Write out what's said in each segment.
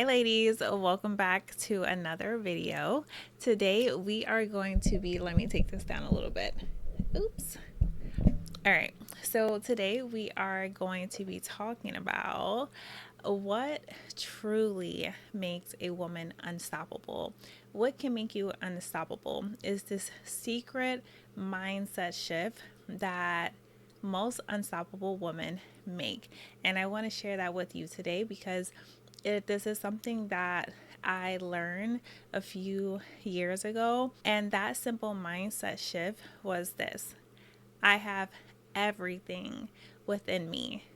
Hi ladies, welcome back to another video. Today we are going to be, let me take this down a little bit. Oops. All right, so today we are going to be talking about what truly makes a woman unstoppable. What can make you unstoppable is this secret mindset shift that most unstoppable women make. And I want to share that with you today because this is something that I learned a few years ago. And that simple mindset shift was this: I have everything within me,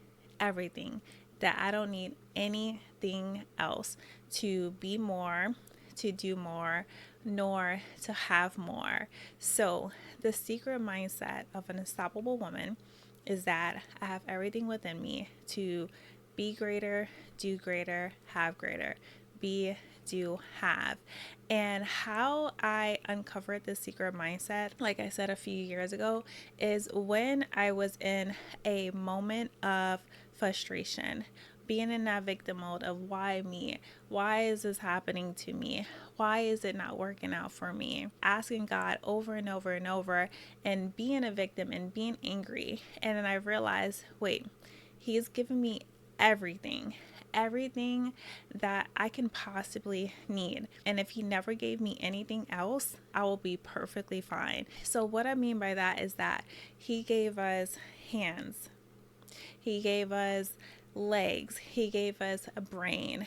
everything, that I don't need anything else to be more, to do more, nor to have more. So, the secret mindset of an unstoppable woman is that I have everything within me to be greater, do greater, have greater. Be, do, have. And how I uncovered this secret mindset, like I said a few years ago, is when I was in a moment of frustration, being in that victim mode of why me? Why is this happening to me? Why is it not working out for me? Asking God over and over and over and being a victim and being angry. And then I realized, wait, He's given me everything that I can possibly need. And if He never gave me anything else, I will be perfectly fine. So, what I mean by that is that He gave us hands, He gave us legs, He gave us a brain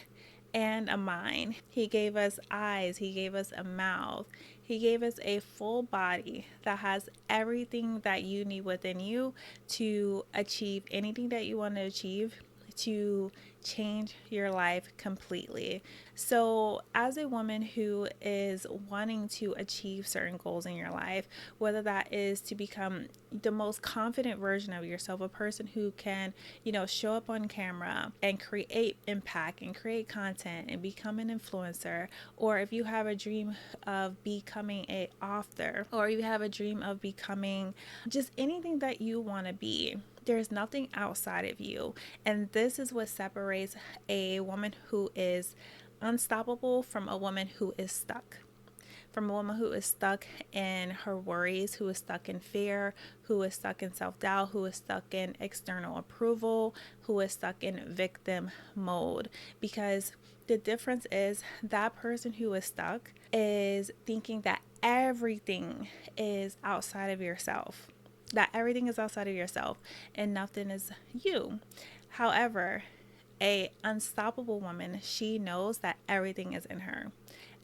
and a mind. He gave us eyes, He gave us a mouth. He gave us a full body that has everything that you need within you to achieve anything that you want to achieve, to change your life completely. So, as a woman who is wanting to achieve certain goals in your life, whether that is to become the most confident version of yourself, a person who can, show up on camera and create impact and create content and become an influencer, or if you have a dream of becoming an author, or you have a dream of becoming just anything that you want to be, there's nothing outside of you. And this is what separates a woman who is unstoppable from a woman who is stuck. From a woman who is stuck in her worries, who is stuck in fear, who is stuck in self-doubt, who is stuck in external approval, who is stuck in victim mode. Because the difference is that person who is stuck is thinking that everything is outside of yourself. That everything is outside of yourself and nothing is you. However, a unstoppable woman, she knows that everything is in her.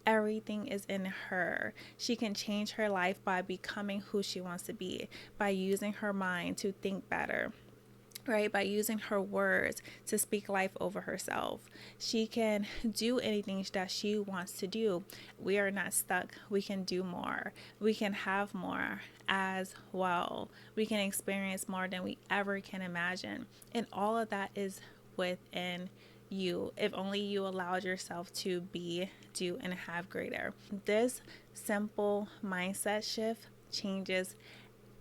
Everything is in her. She can change her life by becoming who she wants to be, by using her mind to think better, right? By using her words to speak life over herself. She can do anything that she wants to do. We are not stuck. We can do more. We can have more as well. We can experience more than we ever can imagine. And all of that is within you, if only you allowed yourself to be, do, and have greater. This simple mindset shift changes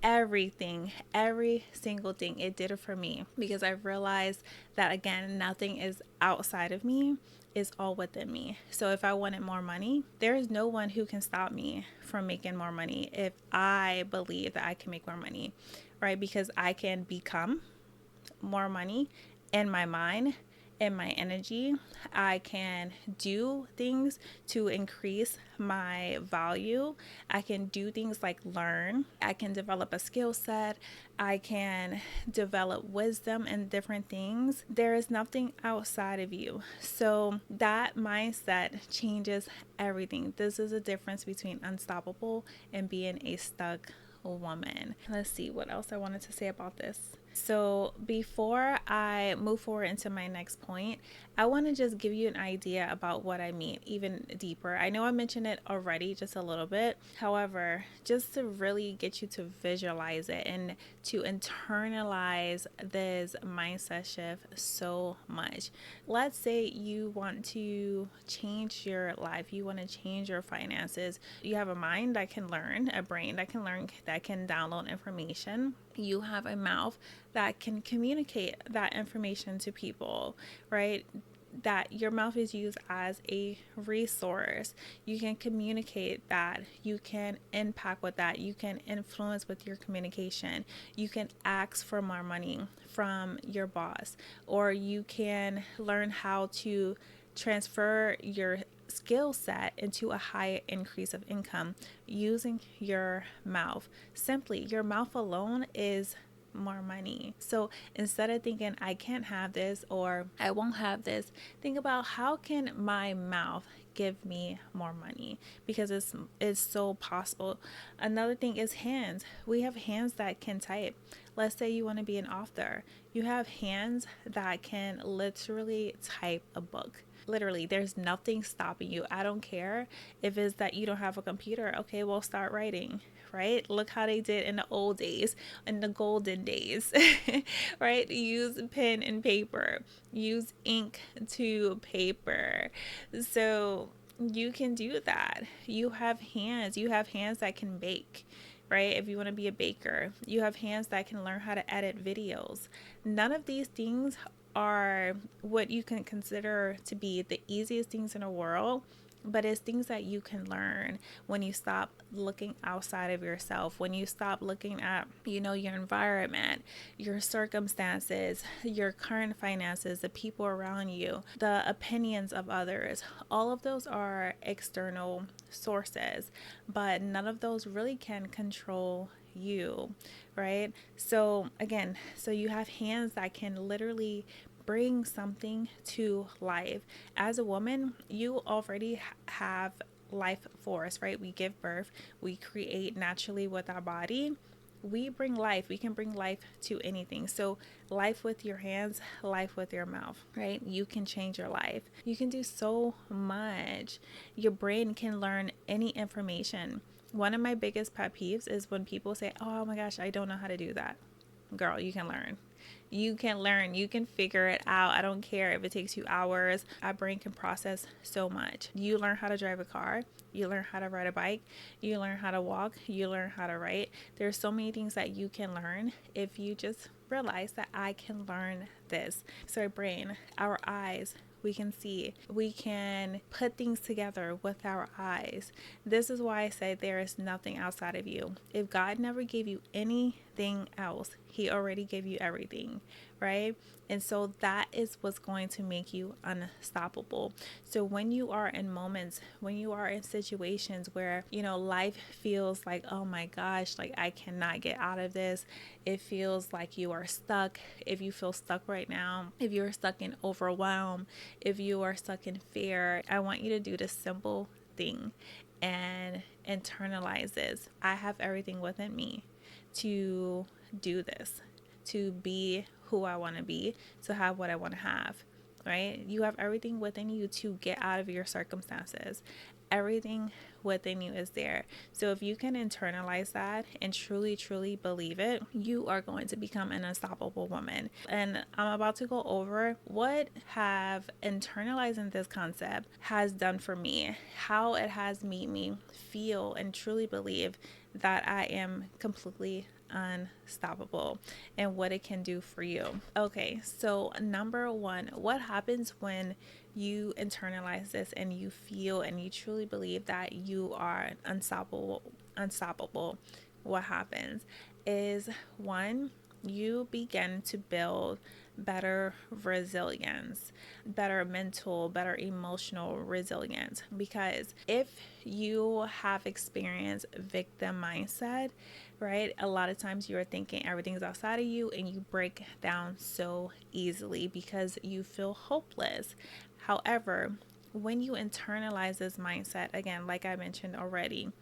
everything, every single thing. It did it for me because I realized that, again, nothing is outside of me, is all within me. So if I wanted more money, there is no one who can stop me from making more money if I believe that I can make more money, right? Because I can become more money in my mind, in my energy. I can do things to increase my value. I can do things like learn. I can develop a skill set. I can develop wisdom and different things. There is nothing outside of you. So that mindset changes everything. This is a difference between unstoppable and being a stuck woman. Let's see what else I wanted to say about this. So before I move forward into my next point, I want to just give you an idea about what I mean even deeper. I know I mentioned it already just a little bit. However, just to really get you to visualize it and to internalize this mindset shift so much. Let's say you want to change your life. You want to change your finances. You have a mind that can learn, a brain that can learn, that can download information. You have a mouth that can communicate that information to people, right? that your mouth is used as a resource. You can communicate that. You can impact with that. You can influence with your communication. You can ask for more money from your boss, or you can learn how to transfer your skill set into a high increase of income using your mouth. Simply, your mouth alone is more money. So instead of thinking I can't have this or I won't have this, think about how can my mouth give me more money, because it's so possible. Another thing is hands. We have hands that can type. Let's say you want to be an author. You have hands that can literally type a book. Literally, there's nothing stopping you. I don't care if it's that you don't have a computer. Okay, well, start writing, right? Look how they did in the old days, in the golden days, right? Use pen and paper, use ink to paper. So you can do that. You have hands that can bake, right? If you want to be a baker, you have hands that can learn how to edit videos. None of these things are what you can consider to be the easiest things in the world, but it's things that you can learn when you stop looking outside of yourself, when you stop looking at, your environment, your circumstances, your current finances, the people around you, the opinions of others. All of those are external sources, but none of those really can control you, right? So again, you have hands that can literally bring something to life. As a woman, you already have life force, right? We give birth, we create naturally with our body. We bring life. We can bring life to anything. So life with your hands, life with your mouth, right? You can change your life. You can do so much. Your brain can learn any information. One of my biggest pet peeves is when people say, oh my gosh, I don't know how to do that. Girl, you can learn. You can learn. You can figure it out. I don't care if it takes you hours. Our brain can process so much. You learn how to drive a car. You learn how to ride a bike. You learn how to walk. You learn how to write. There's so many things that you can learn if you just realize that I can learn this. So our brain, our eyes, we can see, we can put things together with our eyes. This is why I say there is nothing outside of you. If God never gave you anything else, He already gave you everything, right? And so that is what's going to make you unstoppable. So when you are in moments, when you are in situations where, life feels like, oh my gosh, like I cannot get out of this. It feels like you are stuck. If you feel stuck right now, if you're stuck in overwhelm, if you are stuck in fear, I want you to do this simple thing and internalize this. I have everything within me to do this, to be who I want to be, to have what I want to have, right? You have everything within you to get out of your circumstances. Everything within you is there. So if you can internalize that and truly, truly believe it, you are going to become an unstoppable woman. And I'm about to go over what have internalizing this concept has done for me, how it has made me feel and truly believe that I am completely unstoppable and what it can do for you. Okay, so number one, what happens when you internalize this and you feel and you truly believe that you are unstoppable? What happens is, one, you begin to build better resilience, better mental, better emotional resilience. Because if you have experienced victim mindset, right, a lot of times you are thinking everything's outside of you and you break down so easily because you feel hopeless. However, when you internalize this mindset, again, like I mentioned already,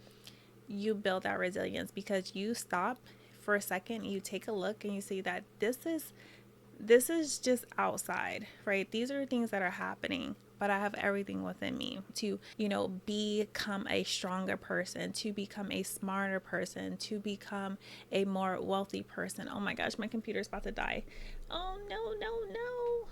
you build that resilience because you stop for a second, you take a look and you see that this is just outside, right? These are things that are happening, but I have everything within me to, become a stronger person, to become a smarter person, to become a more wealthy person. Oh my gosh, my computer's about to die. Oh no.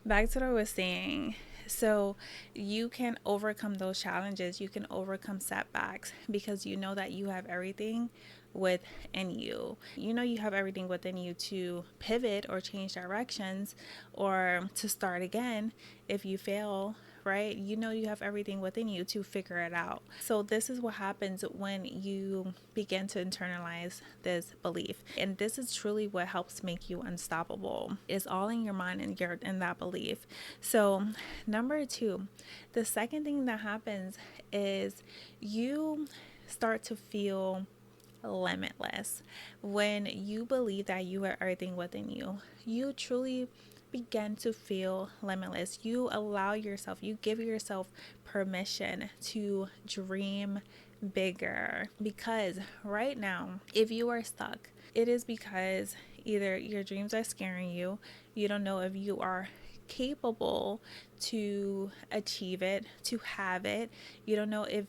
Back to what I was saying. So you can overcome those challenges. You can overcome setbacks because you know that you have everything within you. You know you have everything within you to pivot or change directions or to start again if you fail, right? You know you have everything within you to figure it out. So this is what happens when you begin to internalize this belief. And this is truly what helps make you unstoppable. It's all in your mind and you're in that belief. So number 2, the second thing that happens is you start to feel limitless. When you believe that you are everything within you, you truly begin to feel limitless. You allow yourself, you give yourself permission to dream bigger. Because right now, if you are stuck, it is because either your dreams are scaring you, you don't know if you are capable to achieve it, to have it. You don't know if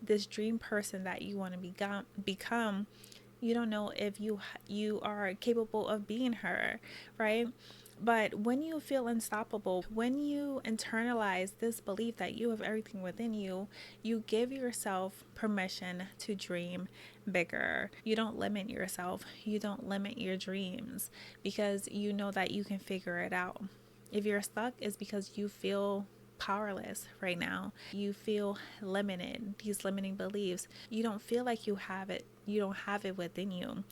this dream person that you want to become, you don't know if you are capable of being her, right? But when you feel unstoppable, when you internalize this belief that you have everything within you, you give yourself permission to dream bigger. You don't limit yourself. You don't limit your dreams because you know that you can figure it out. If you're stuck, it's because you feel powerless right now. You feel limited, these limiting beliefs. You don't feel like you have it. You don't have it within you.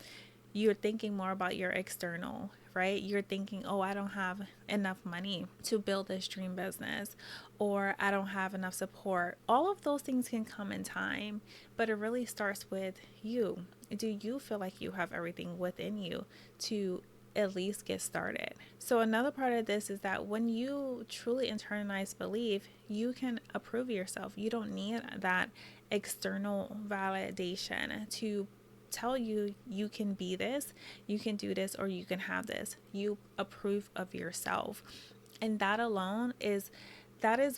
You're thinking more about your external, right? You're thinking, oh, I don't have enough money to build this dream business, or I don't have enough support. All of those things can come in time, but it really starts with you. Do you feel like you have everything within you to at least get started? So another part of this is that when you truly internalize belief, you can approve yourself. You don't need that external validation to tell you you can be this, you can do this, or you can have this. You approve of yourself. And that alone is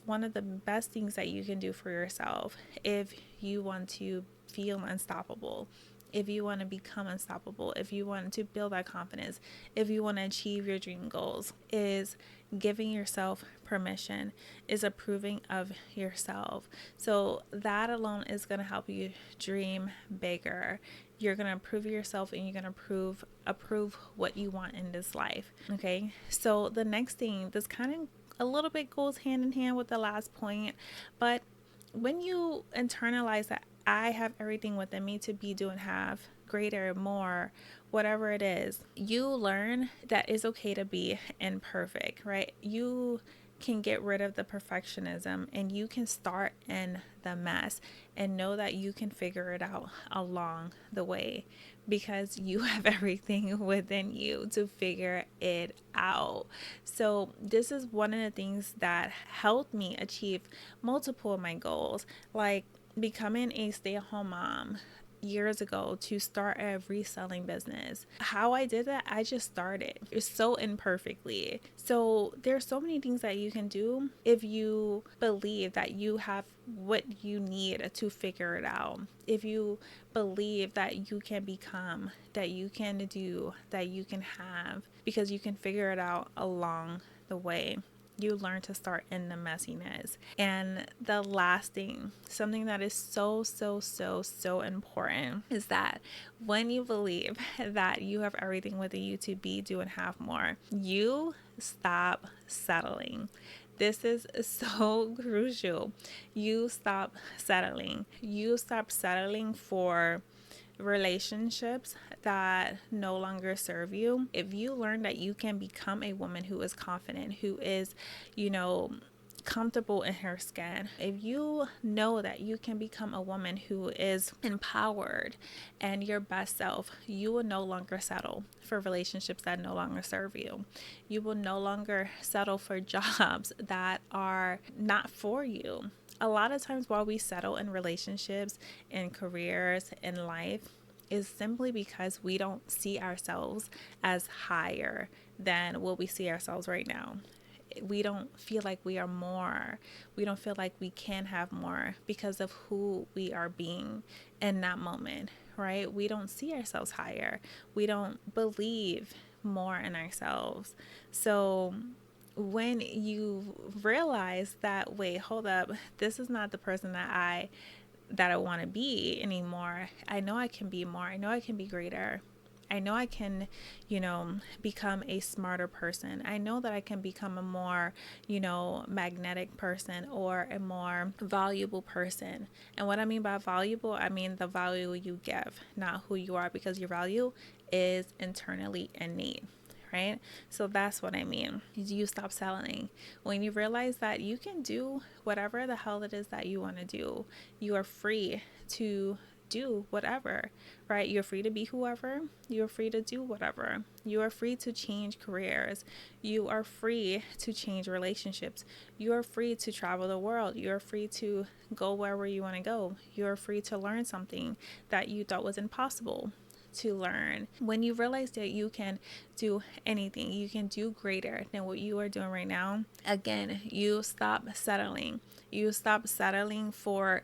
one of the best things that you can do for yourself if you want to feel unstoppable, if you want to become unstoppable, if you want to build that confidence, if you want to achieve your dream goals, is giving yourself permission, is approving of yourself. So that alone is going to help you dream bigger. You're going to approve yourself and you're going to approve what you want in this life. Okay. So the next thing, this kind of a little bit goes hand in hand with the last point, but when you internalize that I have everything within me to be, do, and have greater, more, whatever it is, you learn that it's okay to be imperfect, right? You can get rid of the perfectionism and you can start in the mess and know that you can figure it out along the way because you have everything within you to figure it out. So this is one of the things that helped me achieve multiple of my goals, like becoming a stay-at-home mom years ago, to start a reselling business. How I did that, I just started. It's so imperfectly. So there's so many things that you can do if you believe that you have what you need to figure it out. If you believe that you can become, that you can do, that you can have, because you can figure it out along the way. You learn to start in the messiness. And the last thing, something that is so important, is that when you believe that you have everything within you to be, do, and have more, you stop settling. This is so crucial. You stop settling. You stop settling for relationships that no longer serve you. If you learn that you can become a woman who is confident, who is, comfortable in her skin, if you know that you can become a woman who is empowered and your best self, you will no longer settle for relationships that no longer serve you. You will no longer settle for jobs that are not for you. A lot of times while we settle in relationships, in careers, in life, is simply because we don't see ourselves as higher than what we see ourselves right now. We don't feel like we are more. We don't feel like we can have more because of who we are being in that moment, right? We don't see ourselves higher. We don't believe more in ourselves. So when you realize that, wait, hold up, this is not the person that I that I want to be anymore. I know I can be more. I know I can be greater. I know I can, become a smarter person. I know that I can become a more, magnetic person or a more valuable person. And what I mean by valuable, I mean the value you give, not who you are, because your value is internally innate. Right? So that's what I mean. You stop settling. When you realize that you can do whatever the hell it is that you want to do, you are free to do whatever, right? You're free to be whoever. You're free to do whatever. You are free to change careers. You are free to change relationships. You are free to travel the world. You are free to go wherever you want to go. You are free to learn something that you thought was impossible to learn. When you realize that you can do anything, you can do greater than what you are doing right now, again, you stop settling. You stop settling for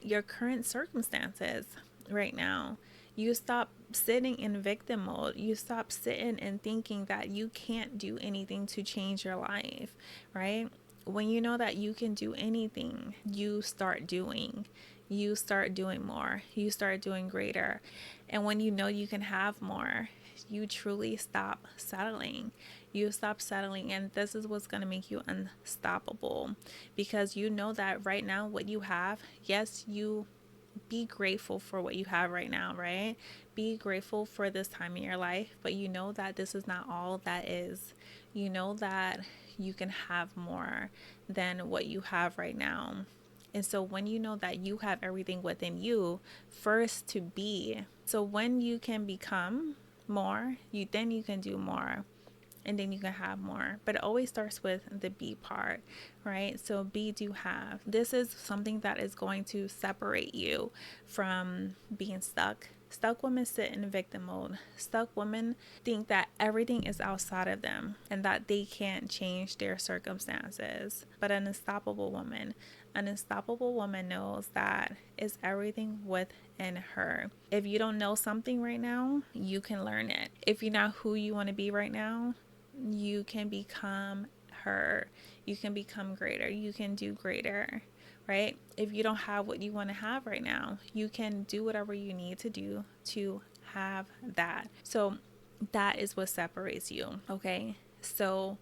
your current circumstances right now. You stop sitting in victim mode. You stop sitting and thinking that you can't do anything to change your life, right? When you know that you can do anything, you start doing. You start doing more. You start doing greater. And when you know you can have more, you truly stop settling. You stop settling. And this is what's going to make you unstoppable, because you know that right now what you have, yes, you be grateful for what you have right now, right? Be grateful for this time in your life, but you know that this is not all that is. You know that you can have more than what you have right now. And so when you know that you have everything within you first to be, so when you can become more, then you can do more. And then you can have more. But it always starts with the be part, right? So be, do, have. This is something that is going to separate you from being stuck. Stuck women sit in victim mode. Stuck women think that everything is outside of them and that they can't change their circumstances. But an unstoppable woman knows that it's everything within her. If you don't know something right now, you can learn it. If you're not who you want to be right now, you can become her. You can become greater. You can do greater, right? If you don't have what you want to have right now, you can do whatever you need to do to have that. So that is what separates you, okay? So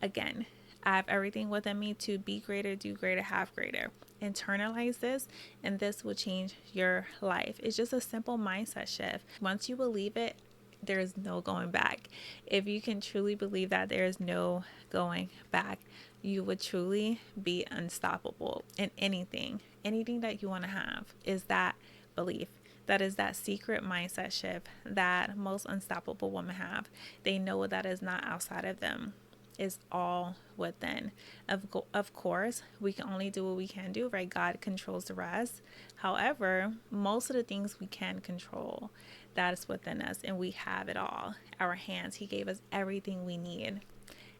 again, I have everything within me to be greater, do greater, have greater. Internalize this, and this will change your life. It's just a simple mindset shift. Once you believe it, there is no going back. If you can truly believe that there is no going back, you would truly be unstoppable in anything that you want to have. Is that belief. That is that secret mindset shift that most unstoppable women have. They know that is not outside of them. Is all within. Of course, we can only do what we can do, right? God controls the rest. However, most of the things we can control, that is within us, and we have it all. Our hands, He gave us everything we need.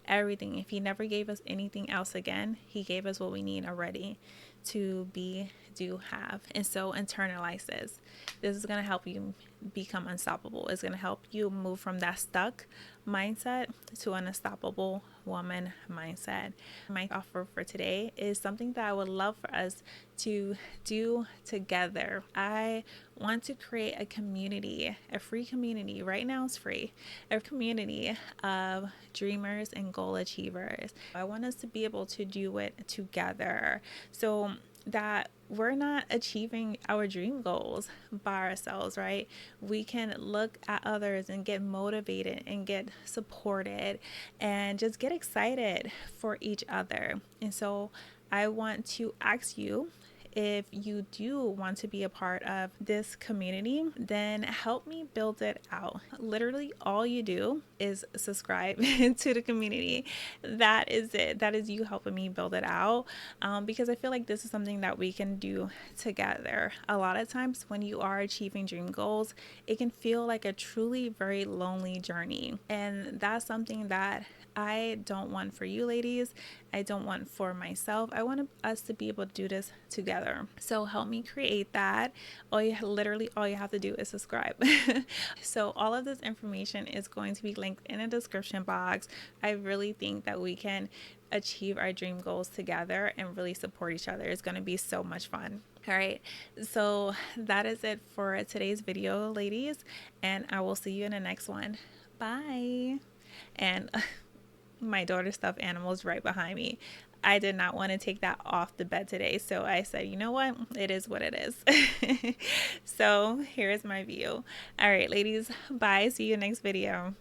Everything. If He never gave us anything else again, He gave us what we need already to be, do, have. And so internalize this. This is going to help you become unstoppable. It's going to help you move from that stuck mindset to an unstoppable woman mindset. My offer for today is something that I would love for us to do together. I want to create a community, a free community. Right now it's free. A community of dreamers and goal achievers. I want us to be able to do it together, so that we're not achieving our dream goals by ourselves, right? We can look at others and get motivated and get supported and just get excited for each other. And so I want to ask you, if you do want to be a part of this community, then help me build it out. Literally all you do is subscribe to the community. That is it. That is you helping me build it out, because I feel like this is something that we can do together. A lot of times when you are achieving dream goals, it can feel like a truly very lonely journey. And that's something that I don't want for you ladies. I don't want for myself. I want us to be able to do this together. So help me create that. All you have to do is subscribe. So all of this information is going to be linked in the description box. I really think that we can achieve our dream goals together and really support each other. It's going to be so much fun. All right, so that is it for today's video, ladies, and I will see you in the next one. Bye. And my daughter's stuffed animal is right behind me. I did not want to take that off the bed today, so I said, you know what? It is what it is. So here is my view. All right, ladies, bye. See you next video.